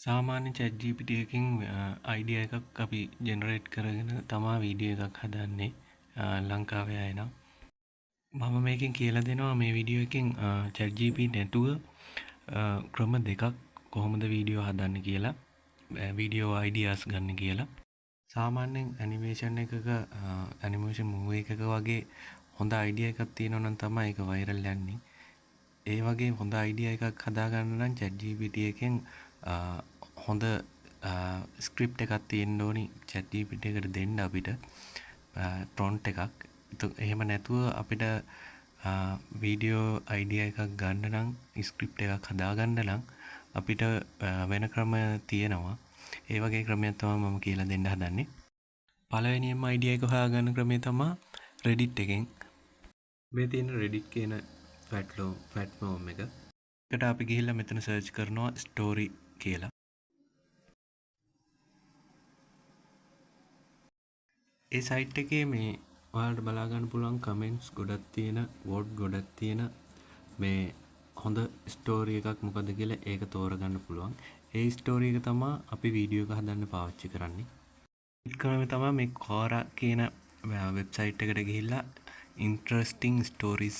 සාමාන්‍ය ChatGPT එකකින් idea එකක් අපි ජෙනරේට් කරගෙන තමා වීඩියෝ එකක් හදන්නේ ලංකාවේ අය නම්. මම මේකෙන් කියලා දෙනවා මේ වීඩියෝ එකෙන් ChatGPT නැතුව ක්‍රම දෙකක් කොහොමද වීඩියෝ හදන්න කියලා, වීඩියෝ අයිඩියාස් ගන්න කියලා. සාමාන්‍යයෙන් ඇනිමේෂන් එකක ඇනිමේෂන් මූවී එකක වගේ හොඳ අයිඩියා එකක් තියෙනවා නම් තමයි ඒක වයිරල් යන්නේ. ඒ වගේ හොඳ අයිඩියා එකක් හදාගන්න නම් ChatGPT එකෙන් හොඳ ස්ක්‍රිප්ට් එකක් තියෙන්න ඕනි ChatGPT එකට දෙන්න අපිට ප්‍රොම්ප්ට් එකක්. එහෙම නැතුව අපිට වීඩියෝ අයිඩියා එකක් ගන්න නම් ස්ක්‍රිප්ට් එකක් හදාගන්න නම් අපිට වෙන ක්‍රම තියෙනවා. ඒ වගේ ක්‍රමයක් තමයි මම කියලා දෙන්න හදන්නේ. පළවෙනියෙන්ම අයිඩියා එක හොයාගන්න ක්‍රමය තමයි Reddit එකෙන්. මේ තියෙන Reddit කියන platform එක. එකට අපි ගිහිල්ලා මෙතන සර්ච් කරනවා ස්ටෝරි කියලා. ඒ සයිට් එකේ මේ ඔයාලට බලා ගන්න පුළුවන් කමෙන්ට්ස් ගොඩක් තියෙන, වෝට් ගොඩක් තියෙන මේ හොඳ ස්ටෝරි එකක් මොකද කියලා ඒක තෝරගන්න පුළුවන්. ඒ ස්ටෝරි එක තමයි අපි වීඩියෝ එක හදන්න පාවිච්චි කරන්නේ. ඊට ක්‍රමය තමයි මේ Quora කියන වෙබ්සයිට් එකට ගිහිල්ලා interesting stories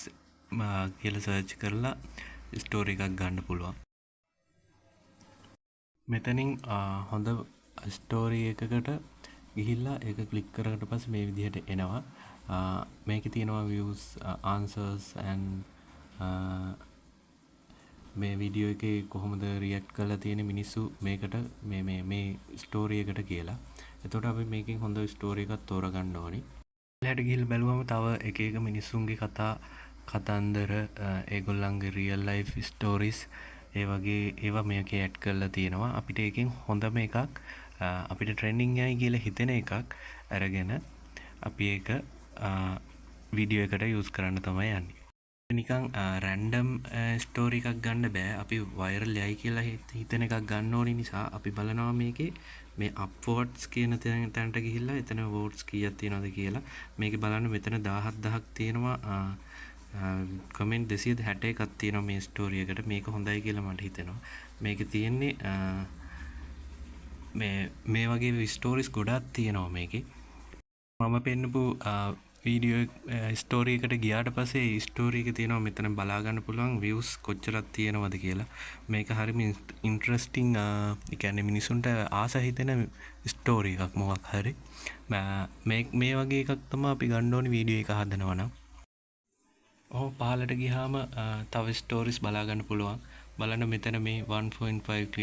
කියලා සර්ච් කරලා ස්ටෝරි එකක් ගන්න පුළුවන්. මෙතනින් හොඳ ස්ටෝරි එකකට ගිහිල්ලා ඒක ක්ලික් කරකට පස්සේ මේ විදිහට එනවා. මේකේ තියෙනවා views, answers and මේ වීඩියෝ එකේ කොහොමද රියැක්ට් කරලා තියෙන මිනිස්සු මේකට මේ ස්ටෝරි එකට කියලා. එතකොට අපි මේකෙන් හොඳ ස්ටෝරි එකක් තෝරගන්න ඕනි. ඊළඟට ගිහිල්ලා බැලුවම තව එක එක මිනිස්සුන්ගේ කතන්දර, ඒගොල්ලන්ගේ රියල් ලයිෆ් ස්ටෝරිස් ඒ වගේ ඒවා මේකේ ඇඩ් කරලා තියෙනවා. අපිට ඒකෙන් හොඳම එකක් අපිට ට්‍රෙන්ඩින් යයි කියලා හිතෙන එකක් අරගෙන අපි ඒක වීඩියෝ එකට යූස් කරන්න තමයි යන්නේ. නිකන් රැන්ඩම් ස්ටෝරි එකක් ගන්න බෑ. අපි වයිරල් යයි කියලා හිතෙන එකක් ගන්න ඕනි නිසා අපි බලනවා මේකේ මේ අප්වෝට්ස් කියන තැනට ගිහිල්ලා එතන වෝට්ස් කීයක් තියෙනවද කියලා. මේකේ බලන්න මෙතන 17000ක් තියෙනවා. කමෙන්ට් 261ක් තියෙනවා මේ ස්ටෝරි එකට. මේක හොඳයි කියලා මට හිතෙනවා. මේකේ තියෙන්නේ මේ වගේ ස්ටෝරිස් ගොඩක් තියෙනවා මේකේ. මම පෙන්නපු වීඩියෝ ස්ටෝරි එකට ගියාට පස්සේ ස්ටෝරි එකේ තියෙනවා මෙතන බලා ගන්න පුළුවන් views කොච්චරක් තියෙනවද කියලා. මේක හරිම ඉන්ටරෙස්ටිං, ඒ කියන්නේ මිනිසුන්ට ආස හිතෙන ස්ටෝරි එකක් මොකක් හරි. මේ වගේ එකක් තමයි අපි ගන්න ඕනි වීඩියෝ එක හදනවා නම්. පහලට ගියාම තව ස්ටෝරිස් බලා ගන්න පුළුවන්. බලන්න මෙතන මේ 1.5k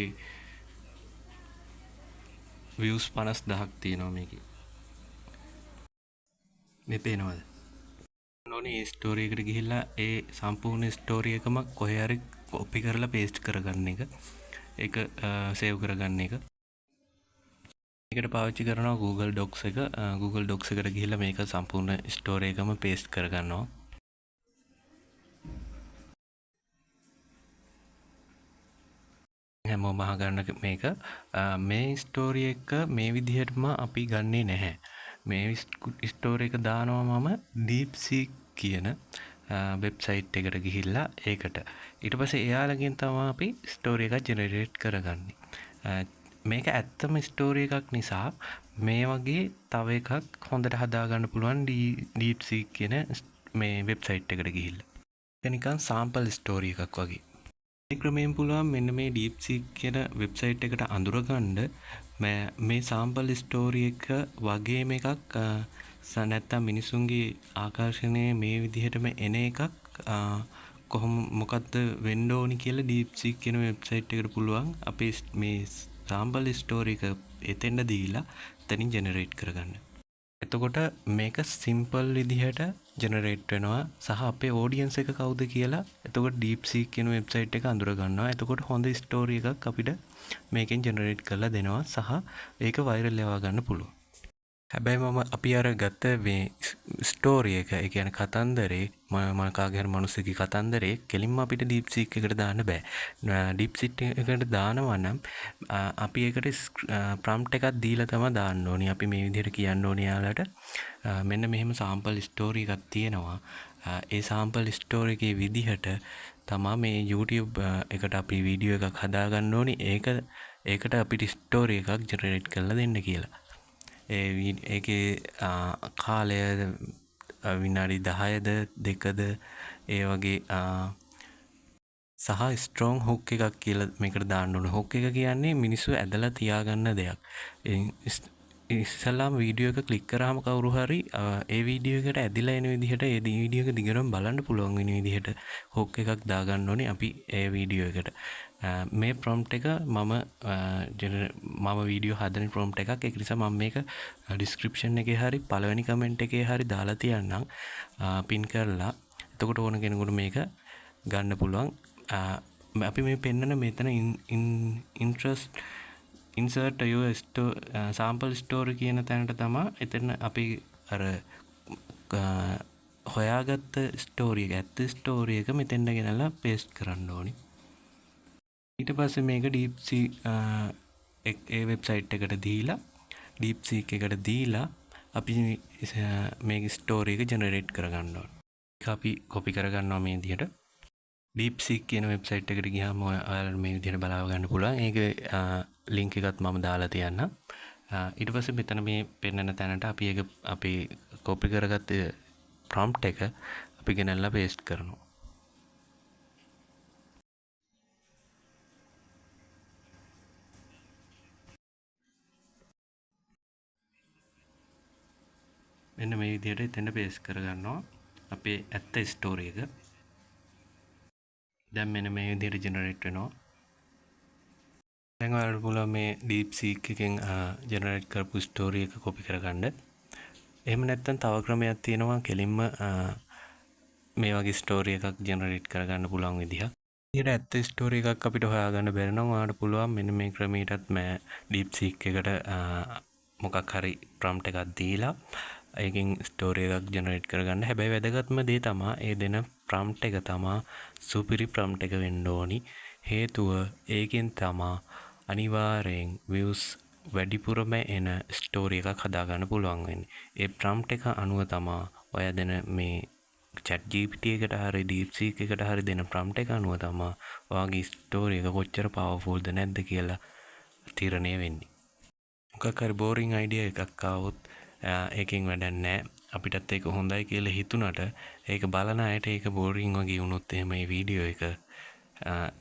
views 50000ක් තියෙනවා මේකේ. මේ පේනවද? ඕනේ ඒ ස්ටෝරි එකට ගිහිල්ලා ඒ සම්පූර්ණ ස්ටෝරි එකම කොහේ හරි කොපි කරලා පේස්ට් කරගන්න එක. ඒක සේව් කරගන්න එක. ඒකට පාවිච්චි කරනවා Google Docs එක. Google Docs එකට ගිහිල්ලා මේක සම්පූර්ණ ස්ටෝරි එකම පේස්ට් කරගන්නවා. හැමෝම අහගන්න මේක මේ ස්ටෝරි එක මේ විදිහටම අපි ගන්නෙ නැහැ. මේ ස්ටෝරි එක දානවා මම DeepSeek කියන වෙබ්සයිට් එකට ගිහිල්ලා ඒකට. ඊට පස්සේ එයාලගෙන් තමයි අපි ස්ටෝරි එකක් ජෙනරේට් කරගන්නේ. මේක ඇත්තම ස්ටෝරි එකක් නිසා මේ වගේ තව එකක් හොඳට හදාගන්න පුළුවන් DeepSeek කියන මේ වෙබ්සයිට් එකට ගිහිල්ලා. ඒක නිකන් සාම්පල් ස්ටෝරි එකක් වගේ. මේ ක්‍රමයෙන් පුළුවන් මෙන්න මේ DeepSeek කියන වෙබ්සයිට් එකට අඳුරගන්න මේ සාම්පල් ස්ටෝරි එක වගේම එකක් නැත්තම් මිනිසුන්ගේ ආකර්ෂණය මේ විදිහටම එන එකක් මොකක්ද වෙන්න ඕනි කියලා DeepSeek කියන වෙබ්සයිට් එකට පුළුවන් අපේ මේ සාම්පල් ස්ටෝරි එක එතෙන්ට දීලා එතනින් ජෙනරේට් කරගන්න. එතකොට මේක සිම්පල් විදිහට ජෙනරේට් වෙනවා සහ අපේ ඔඩියන්ස් එක කවුද කියලා එතකොට DeepSeek කියන වෙබ්සයිට් එක අඳුර ගන්නවා. එතකොට හොඳ ස්ටෝරි එකක් අපිට මේකෙන් ජෙනරේට් කරලා දෙනවා සහ ඒක වයිරල් යවා ගන්න පුළුවන්. හැබැයි අපි අර ගත්ත මේ ස්ටෝරි එක, ඒ කියන්නේ කතන්දරේ මම කාගේ හරි මිනිස්සුගේ කතන්දරේ කෙලින්ම අපිට DeepSeek එකට දාන්න බෑ. DeepSeek එකට දානවා නම් අපි ඒකට ප්‍රොම්ප්ට් එකක් දීලා තමයි දාන්න ඕනි. අපි මේ විදිහට කියන්න ඕනි යාළුවට මෙන්න මෙහෙම සාම්පල් ස්ටෝරි එකක් තියෙනවා. ඒ සාම්පල් ස්ටෝරි එකේ විදිහට තමයි මේ YouTube එකට අපි වීඩියෝ එකක් හදාගන්න ඕනි. ඒක ඒකට අපිට ස්ටෝරි එකක් ජෙනරේට් කරලා දෙන්න කියලා. ඒකේ කාලය විනාඩි 10ද 2ද ඒ වගේ සහ ස්ට්‍රෝං හුක් එකක් කියලා මේකට දාන්න ඕනේ. හුක් එක කියන්නේ මිනිස්සු ඇදලා තියාගන්න දෙයක්. ඉස්සලාම වීඩියෝ එක ක්ලික් කරාම කවුරු හරි ඒ වීඩියෝ එකට ඇදිලා එන විදිහට ඒ වීඩියෝ එක දිගටම බලන්න පුළුවන් වෙන විදිහට හුක් එකක් දාගන්න ඕනේ අපි ඒ වීඩියෝ එකට. මේ ප්‍රොම්ප්ට් එක මම වීඩියෝ හදන ප්‍රොම්ප්ට් එකක්. ඒක නිසා මම මේක ඩිස්ක්‍රිප්ෂන් එකේ හරි පළවෙනි කමෙන්ට් එකේ හරි දාලා තියන්නම් පින් කරලා. එතකොට ඕන කෙනෙකුට මේක ගන්න පුළුවන්. අපි මේ පෙන්නන මෙතන insert your sample story කියන තැනට තමා එතන අපි අර හොයාගත්ත ස්ටෝරි එක ඇත්ත ස්ටෝරි එක මෙතෙන්ට ගෙනලා පේස්ට් කරන්න ඕනි. ඊට පස්සේ මේක DeepSeek ඒ වෙබ්සයිට් එකට දීලා DeepSeek එකට දීලා අපි මේක ස්ටෝරි එක ජෙනරේට් කරගන්න ඕනේ. ඒක අපි කොපි කරගන්නවා මේ විදිහට. DeepSeek කියන වෙබ්සයිට් එකට ගියාම ඔයාලට මේ විදිහට බලාව ගන්න පුළුවන්. ඒකේ ලින්ක් එකත් මම දාලා තියන්නම්. ඊට පස්සේ මෙතන මේ පෙන්නන තැනට අපි ඒක අපි කොපි කරගත්ත ප්‍රොම්ප්ට් එක අපි ගෙනල්ලා පේස්ට් කරනවා. මෙන්න මේ විදිහට එතන පේස්ට් කරගන්නවා අපේ ඇත්ත ස්ටෝරි එක. දැන් මෙන්න මේ විදිහට ජෙනරේට් වෙනවා. දැන් ඔයාලට පුළුවන් මේ DeepSeek එකෙන් ජෙනරේට් කරපු ස්ටෝරි එක කොපි කරගන්න. එහෙම නැත්නම් තව ක්‍රමයක් තියෙනවා කෙලින්ම මේ වගේ ස්ටෝරි එකක් ජෙනරේට් කරගන්න පුළුවන් විදිහක්. ඊට ඇත්ත ස්ටෝරි එකක් අපිට හොයාගන්න බැරි නම් ඔයාලට පුළුවන් මෙන්න මේ ක්‍රමයටත් මේ DeepSeek එකට මොකක් හරි ප්‍රොම්ප්ට් එකක් දීලා ඒකෙන් ස්ටෝරි එකක් ජෙනරේට් කරගන්න. හැබැයි වැදගත්ම දේ තමා ඒ දෙන ප්‍රොම්ප්ට් එක තමා සුපිරි ප්‍රොම්ප්ට් එක වෙන්න ඕනි. හේතුව ඒකෙන් තමා අනිවාර්යෙන් views වැඩිපුරම එන ස්ටෝරි එකක් හදාගන්න පුළුවන් වෙන්නේ. ඒ ප්‍රොම්ප්ට් එක අනුව තමා ඔය දෙන මේ ChatGPT එකට හරි DeepSeek එකට හරි දෙන ප්‍රොම්ප්ට් එක අනුව තමා ඔයාගේ ස්ටෝරි එක කොච්චර පවර්ෆුල්ද නැද්ද කියලා තීරණය වෙන්නේ. මොකක් හරි බෝරින් අයිඩියා එකක් ආවොත් ඒකෙන් වැඩක් නැහැ. අපිටත් ඒක හොඳයි කියලා හිතුණට ඒක බලන අයට ඒක බෝරින් වගේ වුණොත් එහෙම මේ වීඩියෝ එක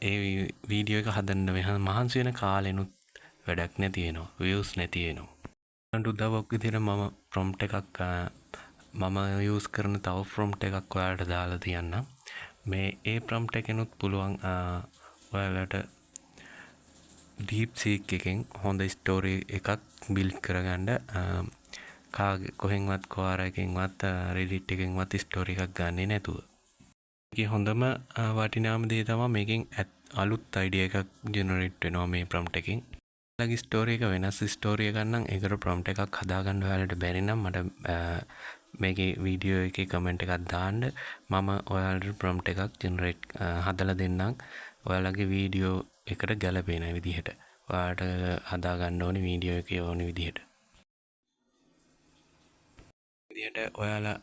ඒ වීඩියෝ එක හදන්න මහන්සි වෙන කාලෙනුත් වැඩක් නැති වෙනවා. views නැති වෙනවා. අන්ට උදව්වක් විදිහට මම ප්‍රොම්ප්ට් එකක් මම යූස් කරන තව ප්‍රොම්ප්ට් එකක් ඔයාලට දාලා තියන්නම්. මේ ඒ ප්‍රොම්ප්ට් එකෙනුත් පුළුවන් ඔයාලට DeepSeek එකෙන් හොඳ ස්ටෝරි එකක් බිල්ඩ් කරගන්න. කොහෙන්වත් කොහාර එකෙන්වත් Reddit එකෙන්වත් ස්ටෝරි එකක් ගන්නෙ නැතුව. ඒකේ හොඳම වටිනාම දේ තමයි මේකෙන් අලුත් අයිඩියා එකක් ජෙනරේට් වෙනවා මේ ප්‍රොම්ප්ට් එකෙන්. ඔයාලගේ ස්ටෝරි එක වෙනස් ස්ටෝරි එකක් නම් ඒකට ප්‍රොම්ප්ට් එකක් හදාගන්න ඔයාලට බැරි නම් මට මේකේ වීඩියෝ එකේ කමෙන්ට් එකක් දාන්න. මම ඔයාලට ප්‍රොම්ප්ට් එකක් ජෙනරේට් හදලා දෙන්නම්. ඔයාලගේ වීඩියෝ එකට ගැලපෙන විදිහට. ඔයාලට හදාගන්න ඕනේ වීඩියෝ එකේ ඕනේ විදිහට. ඔයාලා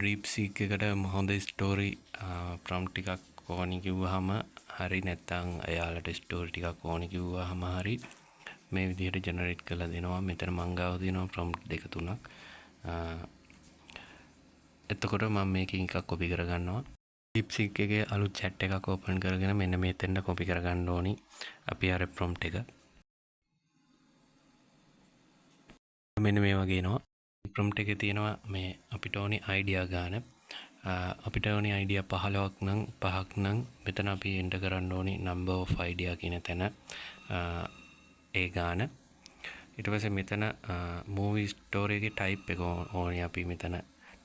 DeepSeek එකට හොඳ ස්ටෝරි ප්‍රොම්ප්ට් ටිකක් ඕනි කිව්වහම හරි නැත්නම් එයාලට ස්ටෝරි ටිකක් ඕනි කිව්වහම හරි මේ විදිහට ජෙනරේට් කරලා දෙනවා. මෙතන මං ගාව තියෙනවා ප්‍රොම්ප්ට් දෙක තුනක්. එතකොට මම මේකෙන් එකක් කොපි කරගන්නවා. DeepSeek එකේ අලුත් chat එකක් ඕපන් කරගෙන මෙන්න මෙතෙන්ට කොපි කරගන්න ඕනි අපි අර ප්‍රොම්ප්ට් එක. මෙන්න මේ වගේ එනවා. ප්‍රොම්ප්ට් එකේ තියෙනවා මේ අපිට ඕනි අයිඩියා ගන්න. අපිට ඕනි අයිඩියා 15ක් නම් 5ක් නම් මෙතන අපි එන්ටර් කරන්න ඕනි number of idea කියන තැන ඒ ගාන. ඊට පස්සේ මෙතන movie story එකේ type එක ඕනි අපි මෙතන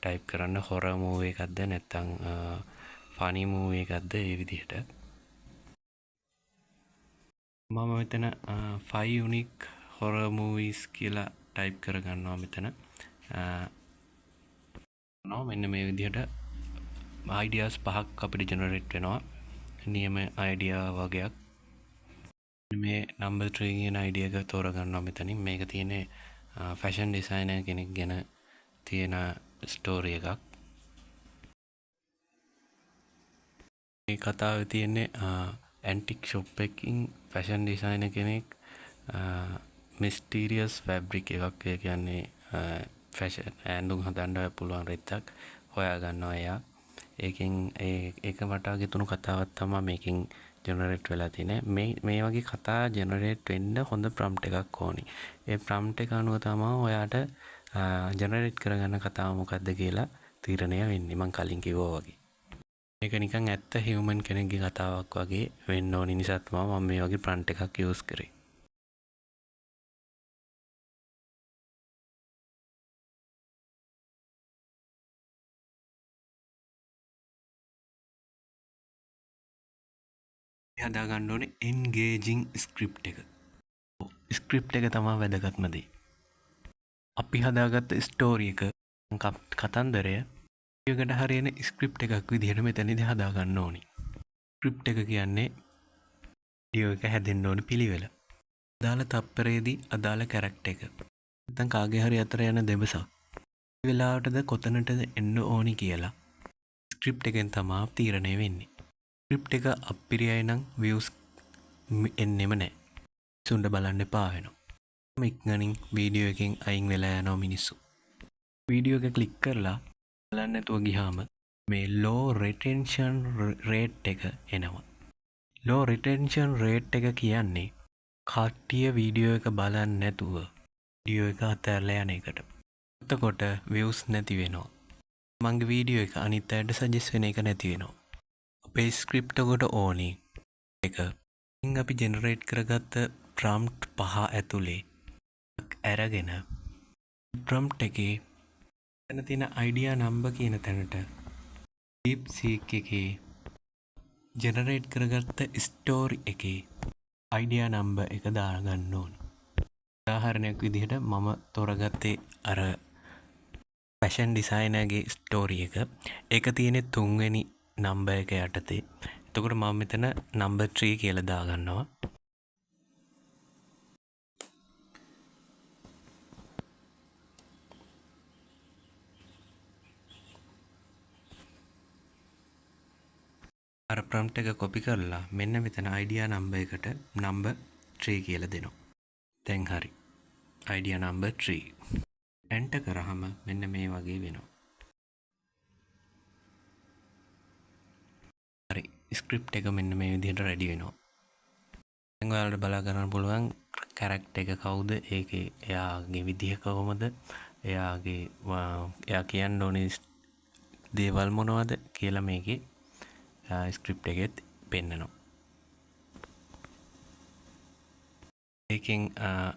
type කරන්න horror movie එකක්ද නැත්නම් funny movie එකක්ද ඒ විදිහට. මම මෙතන 5 unique horror movies කියලා type කරගන්නවා මෙතන. මෙන්න මේ විදිහට ideas 5ක් අපිට generate වෙනවා. නියම idea වගේක්. මේ number 3 කියන idea එක තෝරගන්නවා මෙතනින්. මේක තියෙන්නේ fashion designer කෙනෙක් ගැන තියෙන story එකක්. මේ කතාවේ තියෙන්නේ antique shop එකකින් fashion designer කෙනෙක් මිස්ටීරියස් ෆැබ්‍රික් එකක්. ඒ කියන්නේ ෆැෂන් ඇඳුම් හදන්න පුළුවන් රෙද්දක් හොයාගන්නවා එයා. ඒකෙන් ඒක මට ගෙතුණු කතාවක් තමයි මේකෙන් ජෙනරේට් වෙලා තියෙන්නේ. මේ වගේ කතා ජෙනරේට් වෙන්න හොඳ ප්‍රොම්ප්ට් එකක් ඕනි. ඒ ප්‍රොම්ප්ට් එක අනුව තමයි ඔයාට ජෙනරේට් කරගන්න කතාව මොකක්ද කියලා තීරණය වෙන්නේ. මම කලින් කිව්වා වගේ. මේක නිකන් ඇත්ත හියුමන් කෙනෙක්ගේ කතාවක් වගේ වෙන්න ඕනි නිසා තමයි මම මේ වගේ ප්‍රොම්ප්ට් එකක් යූස් කරේ. හදාගන්න ඕනේ එන්ගේජිං ස්ක්‍රිප්ට් එක. ස්ක්‍රිප්ට් එක තමයි වැදගත්ම දේ. අපි හදාගත්ත ස්ටෝරි එක කතන්දරය කට හරියන ස්ක්‍රිප්ට් එකක් විදිහට මෙතනදී හදාගන්න ඕනි. ස්ක්‍රිප්ට් එක කියන්නේ වීඩියෝ එක හැදෙන්න ඕනි පිළිවෙල. අදාළ තත්පරයේදී අදාළ කැරක්ටර් එක. නැත්නම් කාගේ හරි අතර යන දෙබසක්. මේ වෙලාවටද කොතනටද එන්න ඕනි කියලා ස්ක්‍රිප්ට් එකෙන් තමයි තීරණය වෙන්නේ. ස්ක්‍රිප්ට් එක අපිරියයි නම් views එන්නෙම නැහැ. සුන්ඩ බලන්න එපා වෙනවා. ඉක්මනින් වීඩියෝ එකෙන් අයින් වෙලා යනවා මිනිස්සු. වීඩියෝ එක ක්ලික් කරලා බලන්න නැතුව ගියාම මේ low retention rate එක එනවා. low retention rate එක කියන්නේ කට්ටිය වීඩියෝ එක බලන්නේ නැතුව වීඩියෝ එක අතහැරලා යන එකට. එතකොට views නැති වෙනවා. මගේ වීඩියෝ එක අනිත් අයට සජෙස්ට් වෙන එක නැති වෙනවා. අපේ ස්ක්‍රිප්ට් එකට ඕනි එක ඉතින් අපි ජෙනරේට් කරගත්ත ප්‍රොම්ප්ට් 5 ඇතුලේ අරගෙන ප්‍රොම්ප්ට් එකේ එතන තියෙන අයිඩියා නම්බර් කියන තැනට DeepSeek එකේ ජෙනරේට් කරගත්ත ස්ටෝරි එකේ අයිඩියා නම්බර් එක දාගන්න ඕන. උදාහරණයක් විදිහට මම තෝරගත්තේ අර ෆැෂන් ඩිසයිනර්ගේ ස්ටෝරි එක. ඒක තියෙන්නේ 3 වෙනි නම්බර් එක යටතේ. එතකොට මම මෙතන නම්බර් 3 කියලා දාගන්නවා. අර ප්‍රොම්ප්ට් එක කොපි කරලා මෙන්න මෙතන අයිඩියා නම්බර් එකට නම්බර් 3 කියලා දෙනවා. දැන් හරි. Idea number 3. එන්ටර් කරාම මෙන්න මේ වගේ වෙනවා. හරි. ස්ක්‍රිප්ට් එක මෙන්න මේ විදිහට රෙඩි වෙනවා. දැන් ඔයාලට බලා ගන්න පුළුවන් කැරක්ටර් එක කවුද? ඒකේ එයාගේ විදිහ කොහොමද? එයා කියන්න ඕනේ දේවල් මොනවද කියලා මේකේ ස්ක්‍රිප්ට් එකෙත් පෙන්නනවා. ඒකෙන්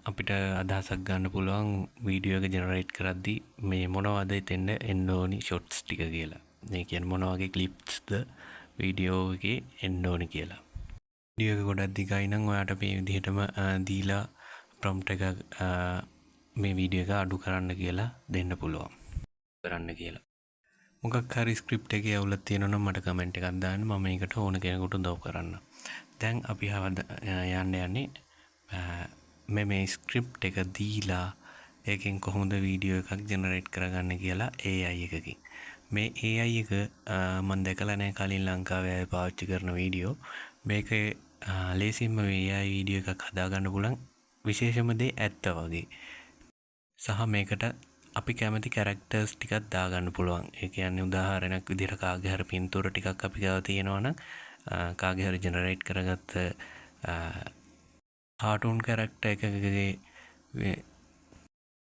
අපිට අදහසක් ගන්න පුළුවන් වීඩියෝ එක ජෙනරේට් කරද්දී මේ මොනවද එතෙන්ද එන්න ඕනි ෂොට්ස් ටික කියලා. මේ කියන්නේ මොන වගේ ක්ලිප්ස්ද වීඩියෝ එකේ එන්න ඕනි කියලා. වීඩියෝ එක ගොඩක් දිගයි නම් ඔයාට මේ විදිහටම දීලා ප්‍රොම්ප්ට් එක මේ වීඩියෝ එක අඩු කරන්න කියලා දෙන්න පුළුවන්. කරන්න කියලා. මොකක් හරි ස්ක්‍රිප්ට් එකේ අවුලක් තියෙනවා නම් මට කමෙන්ට් එකක් දාන්න. මම මේකට ඕන කෙනෙකුට උදව් කරන්න. දැන් අපි යන්නේ මේ ස්ක්‍රිප්ට් එක දීලා ඒකෙන් කොහොමද වීඩියෝ එකක් ජෙනරේට් කරගන්න කියලා AI එකකින්. මේ AI එක මම දැකලා නැහැ කලින් ලංකාවේ අය පාවිච්චි කරන වීඩියෝ. මේක ලේසින්ම AI වීඩියෝ එකක් හදාගන්න පුළුවන්. විශේෂම දේ ඇත්ත වගේ. සහ මේකට අපි කැමති කැරක්ටර්ස් ටිකක් දාගන්න පුළුවන්. ඒ කියන්නේ උදාහරණයක් විදිහට කාගේ හරි පින්තූර ටිකක් අපි ගාව තියෙනවා නම් කාගේ හරි ජෙනරේට් කරගත්ත කාටූන් කැරක්ටර් එකකගේ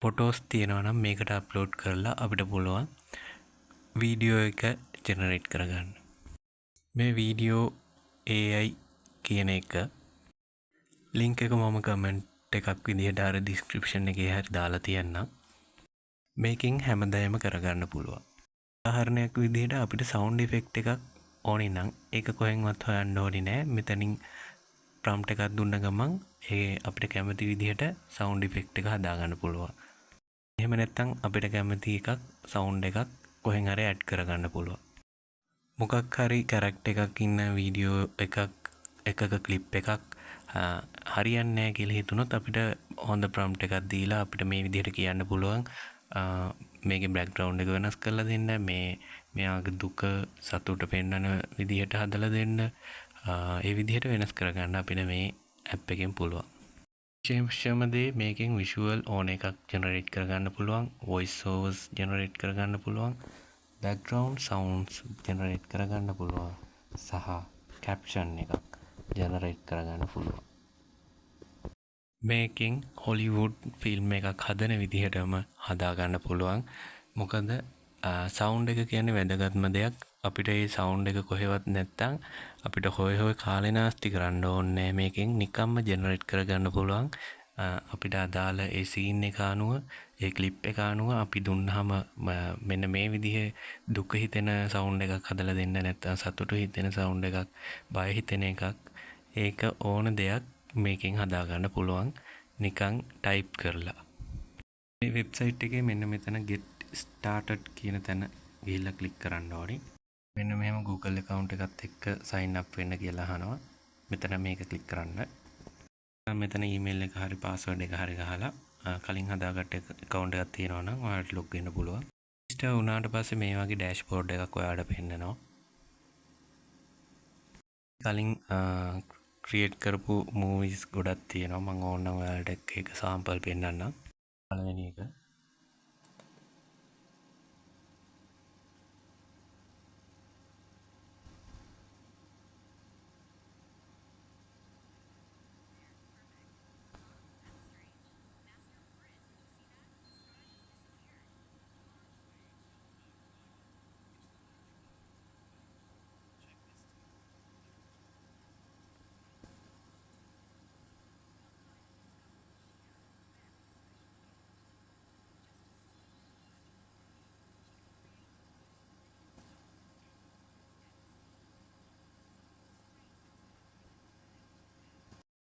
ෆොටෝස් තියෙනවා නම් මේකට අප්ලෝඩ් කරලා අපිට පුළුවන් වීඩියෝ එක ජෙනරේට් කරගන්න. මේ වීඩියෝ AI කියන එක ලින්ක් එක මම කමෙන්ට් එකක් විදිහට අර ඩිස්ක්‍රිප්ෂන් එකේ හරි දාලා තියන්නම්. මේකෙන් හැමදාම කරගන්න පුළුවන්. උදාහරණයක් විදිහට අපිට සවුන්ඩ් ඉෆෙක්ට් එකක් ඕනි නම් ඒක කොහෙන්වත් හොයන්න ඕනේ නෑ. මෙතනින් ප්‍රොම්ප්ට් එකක් දුන්න ගමන් ඒ අපිට කැමති විදිහට සවුන්ඩ් ඉෆෙක්ට් එක හදාගන්න පුළුවන්. එහෙම නැත්නම් අපිට කැමති එකක් සවුන්ඩ් එකක් කොහෙන් හරි ඇඩ් කරගන්න පුළුවන්. මොකක් හරි කැරක්ටර් එකක් ඉන්න වීඩියෝ එකක ක්ලිප් එකක් හරියන්නේ නැහැ කියලා හිතුනොත් අපිට හොඳ ප්‍රොම්ප්ට් එකක් දීලා අපිට මේ විදිහට කියන්න පුළුවන් මේකේ බෑග්ග්‍රවුන්ඩ් එක වෙනස් කරලා දෙන්න, මෙයාගේ දුක සතුට පෙන්වන විදිහට හදලා දෙන්න. ඒ විදිහට වෙනස් කරගන්න අපිට මේ ඇප් එකෙන් පුළුවන්. විශේෂම දේ මේකෙන් විෂුවල් ඕන එකක් ජෙනරේට් කරගන්න පුළුවන්, වොයිස් ඕවර්ස් ජෙනරේට් කරගන්න පුළුවන්, බෑග්ග්‍රවුන්ඩ් සවුන්ඩ්ස් ජෙනරේට් කරගන්න පුළුවන් සහ කැප්ෂන් එකක් ජෙනරේට් කරගන්න පුළුවන්. මේකෙන් හොලිවුඩ් ෆිල්ම් එකක් හදන විදිහටම හදාගන්න පුළුවන්. මොකද සවුන්ඩ් එක කියන්නේ වැදගත්ම දෙයක්. අපිට ඒ සවුන්ඩ් එක කොහෙවත් නැත්තම් අපිට හොය කාලේ නාස්ති කරන්න ඕනේ. මේකෙන් නිකම්ම ජෙනරේට් කරගන්න පුළුවන්. අපිට අදාළ ඒ සීන් එක අනුව, ඒ ක්ලිප් එක අනුව අපි දුන්නාම මෙන්න මේ විදිහේ දුක හිතෙන සවුන්ඩ් එකක් හදලා දෙන්න, නැත්තම් සතුටු හිතෙන සවුන්ඩ් එකක්, බය හිතෙන එකක්, ඒක ඕන දෙයක් මේකෙන් හදාගන්න පුළුවන් නිකන් ටයිප් කරලා. මේ වෙබ්සයිට් එකේ මෙන්න මෙතන get started කියන තැන ගිහිල්ලා ක්ලික් කරන්න ඕනේ. මෙන්න මෙහෙම Google account එකත් එක්ක sign up වෙන්න කියලා අහනවා. මෙතන මේක ක්ලික් කරන්න. මෙතන email එක හරි password එක හරි ගහලා කලින් හදාගත්ත account එකක් තියෙනවා නම් ඔයාලට log වෙන්න පුළුවන්. register වුණාට පස්සේ මේ වගේ dashboard එකක් ඔයාලට පෙන්නනවා. කලින් ක්‍රියේට් කරපු මූවිස් ගොඩක් තියෙනවා. මම ඕනනම් ඔයාලට එක සාම්පල් පෙන්නන්නම්. පළවෙනි එක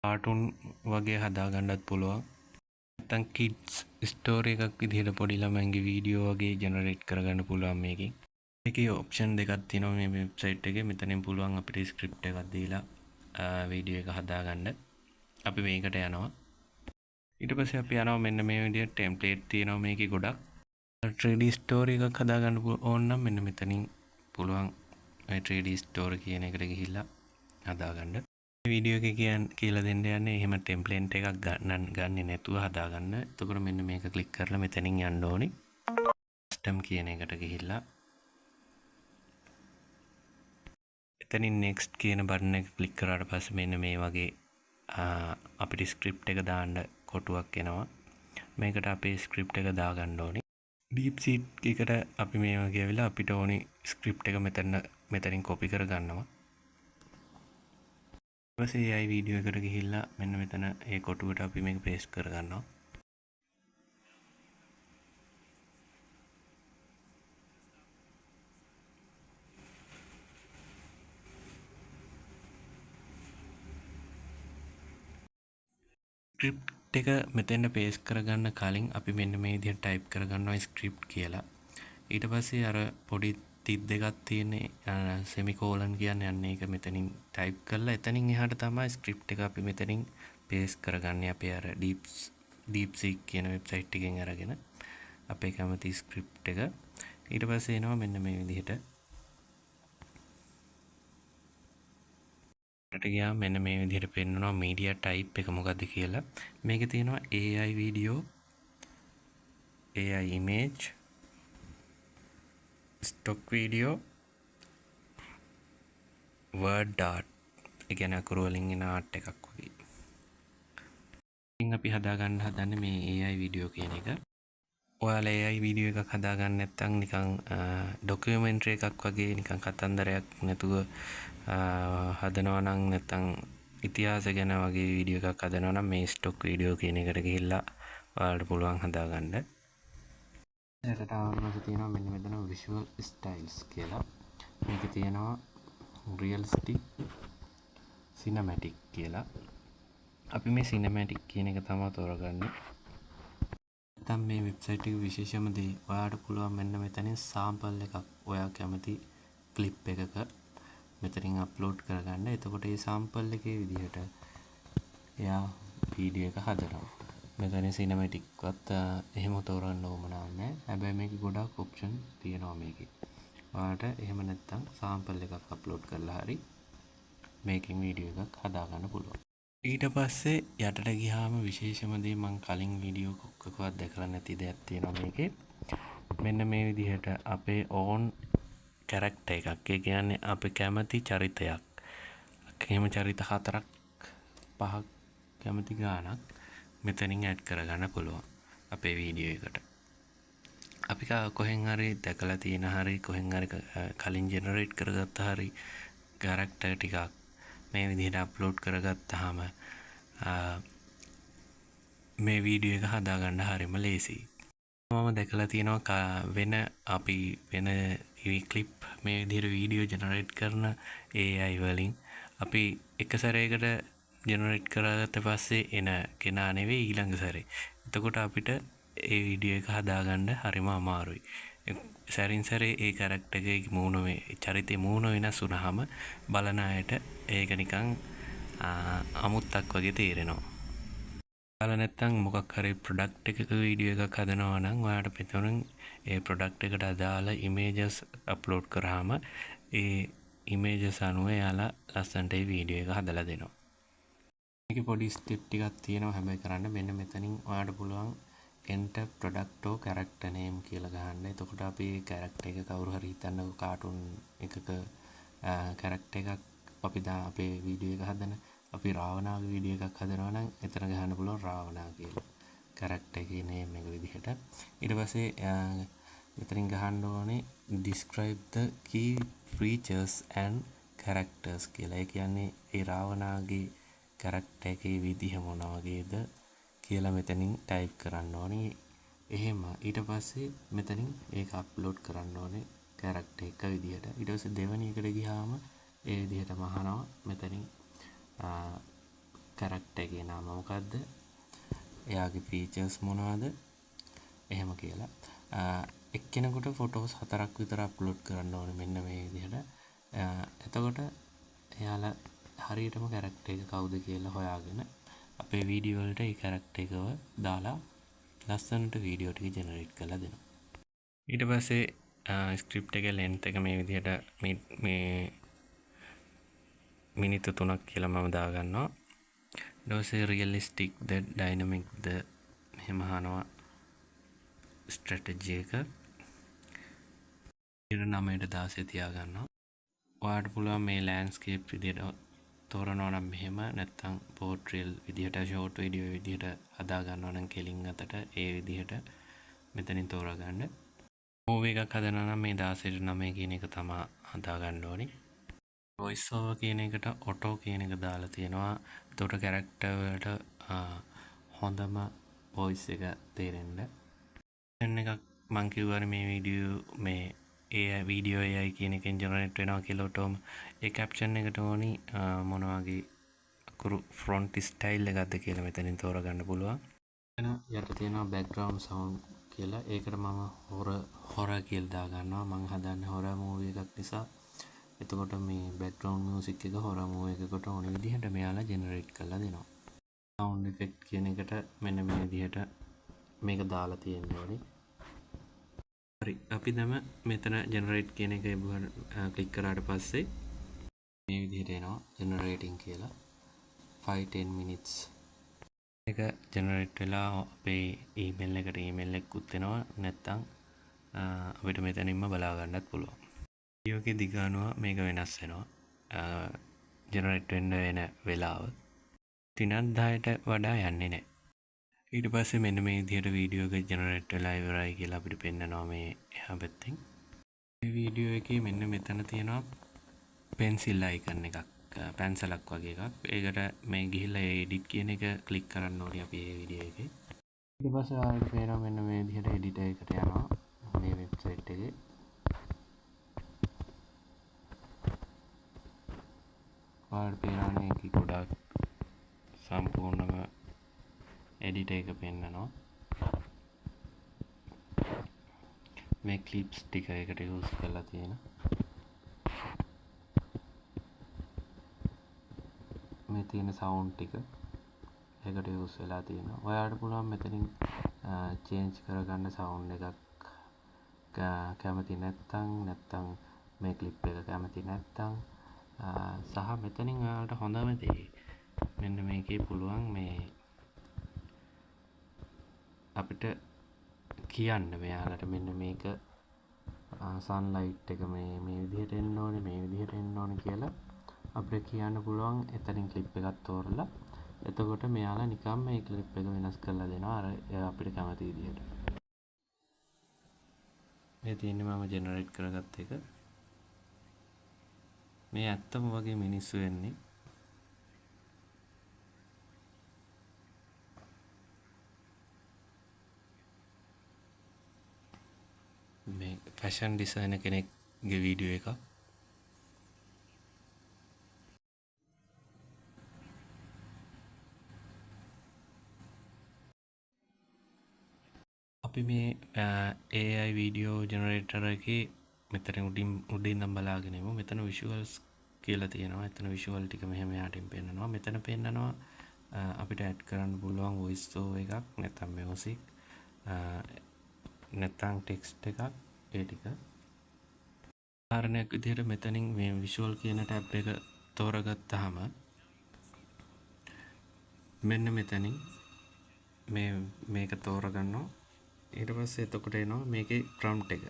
කාටුන් වගේ හදාගන්නත් පුළුවන්. නැත්නම් කිඩ්ස් ස්ටෝරි එකක් විදිහට පොඩි ළමයින්ගේ වීඩියෝ වගේ ජෙනරේට් කරගන්න පුළුවන් මේකෙන්. මේකේ ඔප්ෂන් දෙකක් තියෙනවා මේ වෙබ්සයිට් එකේ. මෙතනින් පුළුවන් අපිට ස්ක්‍රිප්ට් එකක් දීලා වීඩියෝ එක හදාගන්න. අපි මේකට යනවා. ඊට පස්සේ අපි යනවා මෙන්න මේ විදිහට ටෙම්ප්ලේට් තියෙනවා මේකේ ගොඩක්. 3D ස්ටෝරි එකක් හදාගන්න ඕන නම් මෙන්න මෙතනින් පුළුවන් මේ 3D ස්ටෝරි කියන එකට ගිහිල්ලා හදාගන්න. වීඩියෝ එක කියලා දෙන්න යන්නේ එහෙම ටෙම්ප්ලේට් එකක් ගන්නෙ නැතුව හදාගන්න. එතකොට මෙන්න මේක ක්ලික් කරලා මෙතනින් යන්න ඕනේ. කස්ටම් කියන එකට ගිහිල්ලා එතනින් next කියන බටන් එක ක්ලික් කරාට පස්සේ මෙන්න මේ වගේ අපිට ස්ක්‍රිප්ට් එක දාන්න කොටුවක් එනවා. මේකට අපේ ස්ක්‍රිප්ට් එක දාගන්න ඕනේ. DeepSeek එකට අපි මේ වගේ වෙලා අපිට ඕනි ස්ක්‍රිප්ට් එක මෙතනින් කොපි කරගන්නවා. ඊට පස්සේ AI වීඩියෝ එකට ගිහිල්ලා මෙන්න මෙතන ඒ කොටුවට අපි මේක පේස්ට් කරගන්නවා. ස්ක්‍රිප්ට් එක මෙතෙන්ට පේස්ට් කරගන්න කලින් අපි මෙන්න මේ විදිහට ටයිප් කරගන්නවා ස්ක්‍රිප්ට් කියලා. ඊට පස්සේ අර පොඩි තිත් දෙකක් තියෙන සෙමිකෝලන් කියන්නේ අන්න ඒක මෙතනින් ටයිප් කරලා එතනින් එහාට තමයි ස්ක්‍රිප්ට් එක අපි මෙතනින් පේස්ට් කරගන්නේ. අපේ අර DeepSeek කියන වෙබ්සයිට් එකෙන් අරගෙන අපේ කැමති ස්ක්‍රිප්ට් එක. ඊට පස්සේ එනවා මෙන්න මේ විදිහට. ට ගියාම මෙන්න මේ විදිහට පෙන්නනවා මීඩියා ටයිප් එක මොකද්ද කියලා. මේකේ තියෙනවා AI video, AI image, stock video, word art. ඒ කියන්නේ අකුරු වලින් එන ආර්ට් එකක් වගේ. ඉතින් අපි හදාගන්න හදන්නේ මේ AI වීඩියෝ කියන එක. ඔයාලා AI වීඩියෝ එකක් හදාගන්න නැත්නම් නිකන් ඩොකියුමෙන්ටරි එකක් වගේ නිකන් කතන්දරයක් නැතුව හදනවා නම් නැත්නම් ඉතිහාස ගැන වගේ වීඩියෝ එකක් හදනවා නම් මේ ස්ටොක් වීඩියෝ කියන එකට ගිහිල්ලා ඔයාලට පුළුවන් හදාගන්න. එතකොට ආවම තියෙනවා මෙන්න මෙතන visual styles කියලා. මේකේ තියෙනවා realistic, cinematic කියලා. අපි මේ cinematic කියන එක තමයි තෝරගන්නේ. නැත්නම් මේ වෙබ්සයිට් එකේ විශේෂම දේ ඔයාලට පුළුවන් මෙන්න මෙතනින් සාම්පල් එකක් ඔයා කැමති ක්ලිප් එකක මෙතනින් අප්ලෝඩ් කරගන්න. එතකොට මේ සාම්පල් එකේ විදිහට එයා වීඩියෝ එක හදනවා. මෙතන සිනමැටික් වත් එහෙම තෝරන්න ඕමනා නැහැ. හැබැයි මේකේ ගොඩාක් ඔප්ෂන් තියෙනවා මේකේ. ඔයාලට එහෙම නැත්නම් සාම්පල් එකක් අප්ලෝඩ් කරලා හරි මේකෙන් වීඩියෝ එකක් හදාගන්න පුළුවන්. ඊට පස්සේ යටට ගියාම විශේෂම දේ මං කලින් වීඩියෝ කොක්කකවත් දැකලා නැති දෙයක් තියෙනවා මේකේ. මෙන්න මේ විදිහට අපේ ඕන් කැරක්ටර් එකක්. ඒ කියන්නේ අපි කැමති චරිතයක්. එහෙම චරිත 4ක් 5ක් කැමති ගානක් මෙතනින් ඇඩ් කරගන්න පුළුවන් අපේ වීඩියෝ එකට. අපි කොහෙන් හරි දැකලා තියෙන හරි කොහෙන් හරි කලින් ජෙනරේට් කරගත්ත හරි කැරක්ටර් ටිකක් මේ විදිහට අප්ලෝඩ් කරගත්තාම මේ වීඩියෝ එක හදාගන්න හරිම ලේසියි. මම දැකලා තියෙනවා වෙන අපි වෙන ක්ලිප් මේ විදිහට වීඩියෝ ජෙනරේට් කරන AI වලින් අපි එක සැරයකට ජෙනරේට් කරගත්ත පස්සේ එන කෙනා නෙවෙයි ඊළඟ සැරේ. එතකොට අපිට ඒ වීඩියෝ එක හදාගන්න හරිම අමාරුයි. සැරින් සැරේ ඒ කැරක්ටර් එකේ මූණ චරිතේ මූණ වෙනස් වුනහම බලන අයට ඒක නිකන් අමුත්තක් වගේ තේරෙනවා. දාලා නැත්නම් මොකක් හරි ප්‍රොඩක්ට් එකක වීඩියෝ එකක් හදනවා නම් ඔයාලට පිටුරින් ඒ ප්‍රොඩක්ට් එකට අදාළ ඉමේජස් අප්ලෝඩ් කරාම ඒ ඉමේජස් අනුව එයාලා ලස්සනට ඒ වීඩියෝ එක හදලා දෙනවා. මේකේ පොඩි ස්ටෙප් ටිකක් තියෙනවා හැබැයි කරන්න මෙන්න මෙතනින් ඔයාලට පුළුවන් enter product or character name කියලා ගහන්න. එතකොට අපි මේ character එක කවුරු හරි හිතන්නකෝ කාටුන් එකක character එකක් අපි අපේ වීඩියෝ එක හදන අපි රාවණාගේ වීඩියෝ එකක් හදනවා නම් එතන ගහන්න පුළුවන් රාවණා කියලා character එකේ name එක විදිහට. ඊට පස්සේ මෙතනින් ගහන්න ඕනේ describe the key features and characters කියලා. ඒ කියන්නේ ඒ රාවණාගේ character එකේ විදිහ මොන වගේද කියලා මෙතනින් ටයිප් කරන්න ඕනේ. එහෙම ඊට පස්සේ මෙතනින් ඒක අප්ලෝඩ් කරන්න ඕනේ character එක විදිහට. ඊට පස්සේ දෙවෙනි එකට ගියාම ඒ විදිහටම අහනවා මෙතනින් character එකේ නම මොකද්ද? එයාගේ features මොනවද? එහෙම කියලා. එක්කෙනෙකුට ෆොටෝස් 4ක් විතර අප්ලෝඩ් කරන්න ඕනේ මෙන්න මේ විදිහට. එතකොට එයාලා හරියටම character එක කවුද කියලා හොයාගෙන අපේ වීඩියෝ වලට ඒ කැරක්ටර් එකව දාලා ලස්සනට වීඩියෝ ටික ජෙනරේට් කරලා දෙනවා. ඊට පස්සේ ස්ක්‍රිප්ට් එකේ ලෙන්ත් එක මේ විදිහට මේ මිනිත්තු 3ක් කියලා මම දාගන්නවා. ඊට පස්සේ රියලිස්ටික් ද ඩයිනමික් ද මෙහෙම අහනවා ස්ට්‍රැටජි එක. ඊට 9ට 16 තියාගන්නවා. ඔයාලට පුළුවන් මේ ලෑන්ඩ්ස්කේප් විදිහට තෝරනවා නම් මෙහෙම නැත්නම් පෝර්ට්‍රේල් විදිහට ෂෝට් වීඩියෝ විදිහට හදා ගන්නවා නම් කෙලින් අතට ඒ විදිහට මෙතනින් තෝරාගන්න. මූවි එකක් හදනවා නම් මේ 16ට 9 කියන එක තමයි හදා ගන්න ඕනේ. වොයිස් ඕවර් කියන එකට ඔටෝ කියන එක දාලා තියෙනවා. එතකොට කැරක්ටර් වලට හොඳම වොයිස් එක තේරෙන්න. එකක් මං කිව්වනේ මේ වීඩියෝ මේ AI වීඩියෝ AI කියන එකෙන් ජෙනරේට් වෙනවා කියලා ඔටෝම ඒ කැප්ෂන් එකට ඕනි මොන වගේ අකුරු ෆොන්ට් ස්ටයිල් එකක්ද කියලා මෙතනින් තෝරගන්න පුළුවන්. එතන යට තියෙනවා බෑග්ග්‍රවුන්ඩ් සවුන්ඩ් කියලා. ඒකට මම හොර කියලා දා ගන්නවා. මම හදන්නේ හොර මූවි එකක් නිසා. එතකොට මේ බෑග්ග්‍රවුන්ඩ් මියුසික් එක හොර මූවි එකකට ඕන විදිහට මෙයාලා ජෙනරේට් කරලා දෙනවා. සවුන්ඩ් ඉෆෙක්ට් කියන එකට මෙන්න මේ විදිහට මේක දාලා තියෙන්න ඕනේ. හරි අපි දැන් මෙතන ජෙනරේට් කියන එක ක්ලික් කරාට පස්සේ මේ විදිහට එනවා ජෙනරේටින් කියලා 5-10 minutes එක ජෙනරේට් වෙලා අපේ ඊමේල් එකට ඊමේල් එකකුත් එනවා නැත්නම් අපිට මෙතනින්ම බලා ගන්නත් පුළුවන්. වීඩියෝ එකේ දිග අනුව මේක වෙනස් වෙනවා. ජෙනරේට් වෙන්න වෙන වෙලාව 36ට වඩා යන්නේ නැහැ. ඊට පස්සේ මෙන්න මේ විදිහට වීඩියෝ එක ජෙනරේට් වෙලා ඉවරයි කියලා අපිට පෙන්නනවා මේ එහා පැත්තෙන්. මේ වීඩියෝ එකේ මෙන්න මෙතන තියෙනවා පෙන්සිල් අයිකන් එකක්. පැන්සලක් වගේ එකක්. ඒකට මේ ගිහිල්ලා එඩිට් කියන එක ක්ලික් කරන්න ඕනේ අපි මේ වීඩියෝ එකේ. ඊට පස්සේ ආයෙත් පේනවා මෙන්න මේ විදිහට එඩිටර් එකට යනවා මේ වෙබ්සයිට් එකේ. ඔයාලට පේනවා මේකේ ගොඩාක් සම්පූර්ණම එඩිටර් එක පෙන්නනවා. මේ ක්ලිප්ස් ටික එකට යූස් කරලා තියෙන. මේ තියෙන සවුන්ඩ් ටික එකට යූස් වෙලා තියෙනවා. ඔයාලට පුළුවන් මෙතනින් චේන්ජ් කරගන්න සවුන්ඩ් එකක් කැමති නැත්නම් මේ ක්ලිප් එක කැමති නැත්නම් සහ මෙතනින් ඔයාලට හොඳම දේ මෙන්න මේකේ පුළුවන් මේ අපිට කියන්න මෙයාලට මෙන්න මේක සන්ලයිට් එක මේ විදිහට එන්න ඕනේ මේ විදිහට එන්න ඕනේ කියලා අපිට කියන්න පුළුවන් එතනින් ක්ලිප් එකක් තෝරලා එතකොට මෙයාලා නිකම් මේ ක්ලිප් එක වෙනස් කරලා දෙනවා අර අපිට කැමති විදිහට. මේ තියෙන්නේ මම ජෙනරේට් කරගත්ත එක. මේ ඇත්තම වගේ මිනිස්සු වෙන්නේ. මේ ෆැෂන් ඩිසයිනර් කෙනෙක්ගේ වීඩියෝ එකක්. අපි මේ AI වීඩියෝ ජෙනරේටර් එකේ මෙතන උඩින් නම් බලාගෙන ඉමු. මෙතන විෂුවල්ස් කියලා තියෙනවා. එතන විෂුවල් ටික මෙහෙම යටින් පෙන්නනවා. මෙතන පෙන්නනවා අපිට ඇඩ් කරන්න පුළුවන් වොයිස් ඕවර් එකක් නැත්නම් මියුසික් නැත්නම් ටෙක්ස්ට් එකක් ඒ ටික. උදාහරණයක් විදිහට මෙතනින් මේ විෂුවල් කියන ටැබ් එක තෝරගත්තාම මෙන්න මෙතනින් මේක තෝරගන්නවා. ඊට පස්සේ එතකොට එනවා මේකේ ප්‍රොම්ප්ට් එක.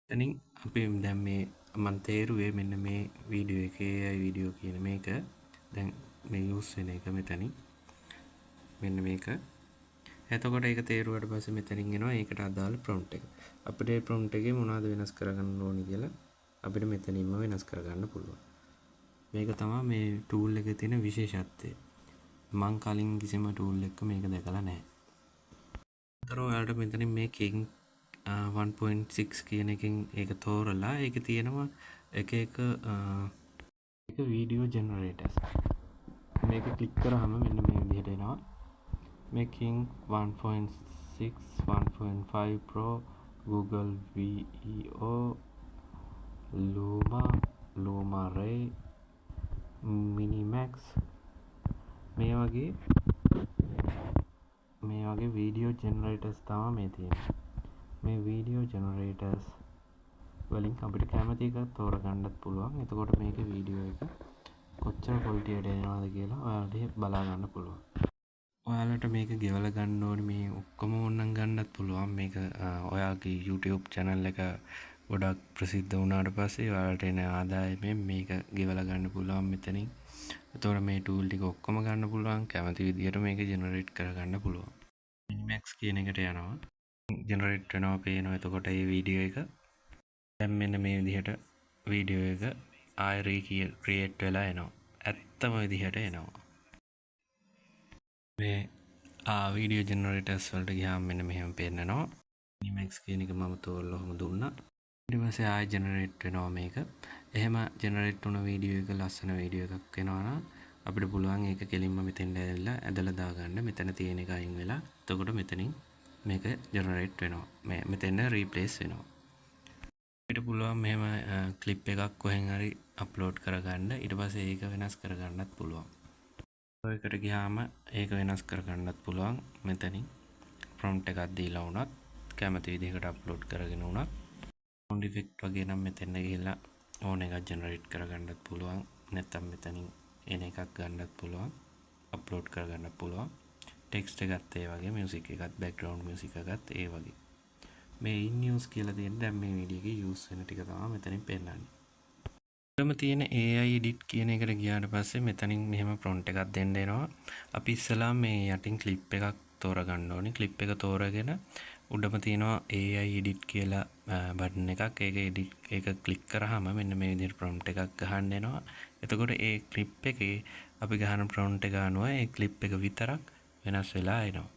එතනින් අපි දැන් මේ මම තේරුවේ මෙන්න මේ වීඩියෝ එකේ AI වීඩියෝ කියන මේක දැන් මේ යූස් වෙන එක මෙතනින් මෙන්න මේක. එතකොට ඒක තේරුවාට පස්සේ මෙතනින් එනවා ඒකට අදාළ ප්‍රොම්ප්ට් එක. අපිට මේ ප්‍රොම්ප්ට් එකේ මොනවද වෙනස් කරගන්න ඕනේ කියලා අපිට මෙතනින්ම වෙනස් කරගන්න පුළුවන්. මේක තමයි මේ ටූල් එකේ තියෙන විශේෂත්වය. මම කලින් කිසිම ටූල් එකක මේක දැකලා නැහැ. අතර ඔයාලට මෙතනින් මේ King 1.6 කියන එකෙන් ඒක තෝරලා ඒක තියෙනවා එක වීඩියෝ ජෙනරේටර්ස්. මේක ක්ලික් කරාම මෙන්න මේ විදිහට එනවා. මේ King 1.6 1.5 Pro Google VEO Luma Ray Minimax මේ වගේ වීඩියෝ ජෙනරේටර්ස් තමයි මේ තියෙන්නේ. මේ වීඩියෝ ජෙනරේටර්ස් වලින් අපිට කැමති එකක් තෝරගන්නත් පුළුවන්. එතකොට මේක වීඩියෝ එක කොච්චර ක්වොලිටි එකට එනවද කියලා ඔයාලට බලා ගන්න පුළුවන්. ඔයාලට මේක ගෙවලා ගන්න ඕනේ මේ ඔක්කොම ඕනනම් ගන්නත් පුළුවන්. මේක ඔයාගේ YouTube channel එක ගොඩක් ප්‍රසිද්ධ වුණාට පස්සේ ඔයාලට එන ආදායමෙන් මේක ගෙවලා ගන්න පුළුවන් මෙතනින්. එතකොට මේ tool ටික ඔක්කොම ගන්න පුළුවන්. කැමති විදියට මේක generate කරගන්න පුළුවන්. Minimax කියන එකට යනවා. generate වෙනවා පේනවා. එතකොට මේ වීඩියෝ එක දැන් මෙන්න මේ විදිහට වීඩියෝ එක ආයෙ රීක්‍රියේට් වෙලා එනවා. ඇත්තම විදිහට එනවා. මේ වීඩියෝ ජෙනරේටර්ස් වලට ගියාම මෙන්න මෙහෙම පෙන්නනවා. Minimax කියන එක මම තෝරලා ඔහොම දුන්නා. ඊට පස්සේ ආයෙ ජෙනරේට් වෙනවා මේක. එහෙම ජෙනරේට් වුණ වීඩියෝ එක ලස්සන වීඩියෝ එකක් වෙනවා නම් අපිට පුළුවන් ඒක කෙලින්ම මෙතෙන්ට ඇවිල්ලා ඇදලා දාගන්න. මෙතන තියෙන එක අයින් වෙලා. එතකොට මෙතනින් මේක ජෙනරේට් වෙනවා. මෙතෙන් රීප්ලේස් වෙනවා. අපිට පුළුවන් මෙහෙම ක්ලිප් එකක් කොහෙන් හරි අප්ලෝඩ් කරගන්න. ඊට පස්සේ ඒක වෙනස් කරගන්නත් පුළුවන්. ඔයකට ගියාම ඒක වෙනස් කරගන්නත් පුළුවන්. මෙතනින් ප්‍රොම්ප්ට් එකක් දීලා වුණත් කැමති විදිහකට අප්ලෝඩ් කරගෙන වුණත් සවුන්ඩ් ඉෆෙක්ට් වගේ නම් මෙතන ගිහිල්ලා ඕන එකක් ජෙනරේට් කරගන්නත් පුළුවන්. නැත්නම් මෙතනින් එන එකක් ගන්නත් පුළුවන්. අප්ලෝඩ් කරගන්නත් පුළුවන්. ටෙක්ස්ට් එකත් ඒ වගේ, මියුසික් එකත්, බෑග්ග්‍රවුන්ඩ් මියුසික් එකත් ඒ වගේ. මේ in use කියලා තියෙන දැන් මේ වීඩියෝ එකේ යූස් වෙන ටික තමයි මෙතනින් පෙන්නන්නේ. ඊළඟ තියෙන AI edit කියන එකට ගියාට පස්සේ මෙතනින් මෙහෙම prompt එකක් දෙන්න එනවා. අපි ඉස්සලා මේ යටින් clip එකක් තෝරගන්න ඕනේ. clip එක තෝරගෙන උඩම තියෙනවා AI edit කියලා බටන් එකක්. ඒක ක්ලික් කරාම මෙන්න මේ විදිහට prompt එකක් ගහන්න එනවා. එතකොට ඒ clip එකේ අපි ගහන prompt එක අනුව ඒ clip එක විතරක් වෙනස් වෙලා එනවා.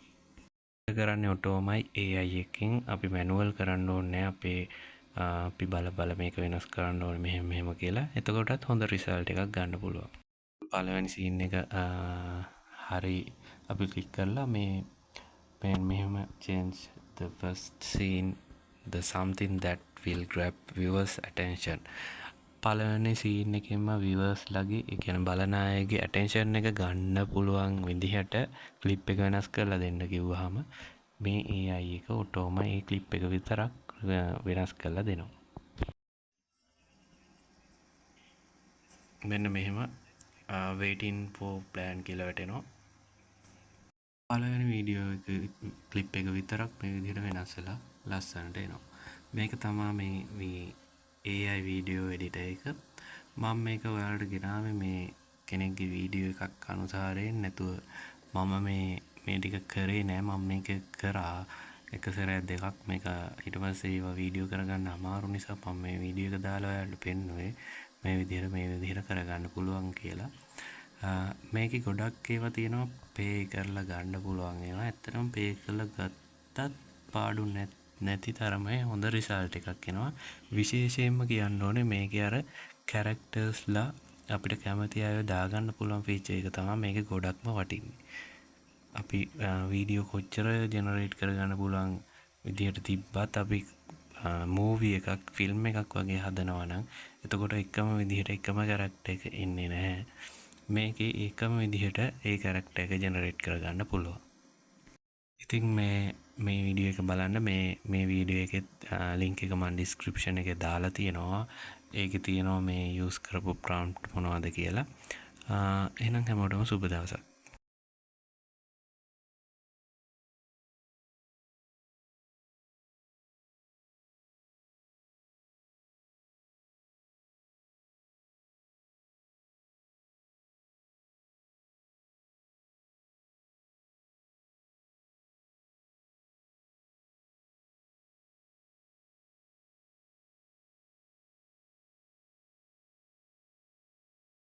ඒක කරන්නේ ඔටෝමයි AI එකකින්. අපි මැනුවල් කරන්න ඕනේ අපේ අපි බල මේක වෙනස් කරන්න ඕනේ මෙහෙම කියලා. එතකොටත් හොඳ රිසල්ට් එකක් ගන්න පුළුවන්. පළවෙනි සීන් එක හරි අපි ක්ලික් කරලා මේ මෙහෙම change the first scene the something that will grab viewers attention. පළවෙනි සීන් එකෙන්ම viewers ලගේ ඒ කියන්නේ බලන අයගේ attention එක ගන්න පුළුවන් විදිහට ක්ලිප් එක වෙනස් කරලා දෙන්න කිව්වහම මේ AI එක ඔටෝම ඒ ක්ලිප් එක විතරක් වෙනස් කරලා දෙනවා. මෙන්න මෙහෙම waiting for plan කියලා වැටෙනවා. පළවෙනි වීඩියෝ එක ක්ලිප් එක විතරක් මේ විදිහට වෙනස් වෙලා ලස්සනට එනවා. මේක තමයි මේ AI වීඩියෝ එඩිටර් එක. මම මේක ඔයාලට ගෙනාවේ මේ කෙනෙක්ගේ වීඩියෝ එකක් අනුසාරයෙන් නැතුව මම මේ ටික කරේ නෑ. මම මේක කරා එක සැරයක් දෙකක් මේක ඊට පස්සේ ඒවා වීඩියෝ කරගන්න අමාරු නිසා මම මේ වීඩියෝ එක දාලා ඔයාලට පෙන්නුවේ මේ විදිහට කරගන්න පුළුවන් කියලා. මේකේ ගොඩක් ඒවා තියෙනවා පේ කරලා ගන්න පුළුවන් ඒවා. ඇත්තටම පේ කරලා ගත්තත් පාඩු නැති තරමේ හොඳ රිසල්ට් එකක් එනවා. විශේෂයෙන්ම කියන්න ඕනේ මේකේ අර කැරක්ටර්ස්ලා අපිට කැමති අයව දාගන්න පුළුවන් ෆීචර් එක තමයි මේකේ ගොඩක්ම වටින්නේ. අපි වීඩියෝ කොච්චර ජෙනරේට් කරගන්න පුළුවන් විදිහට තිබ්බත් අපි මූවි එකක් ෆිල්ම් එකක් වගේ හදනවා නම් එතකොට එකම විදිහට එකම කැරක්ටර් එක එන්නේ නැහැ. මේකේ එකම විදිහට ඒ කැරක්ටර් එක ජෙනරේට් කරගන්න පුළුවන්. ඉතින් මේ වීඩියෝ එක බලන්න මේ වීඩියෝ එකේ ලින්ක් එක මම ඩිස්ක්‍රිප්ෂන් එකේ දාලා තියෙනවා. ඒකේ තියෙනවා මේ යූස් කරපු ප්‍රොම්ප්ට් මොනවද කියලා. එහෙනම් හැමෝටම සුබ දවසක්.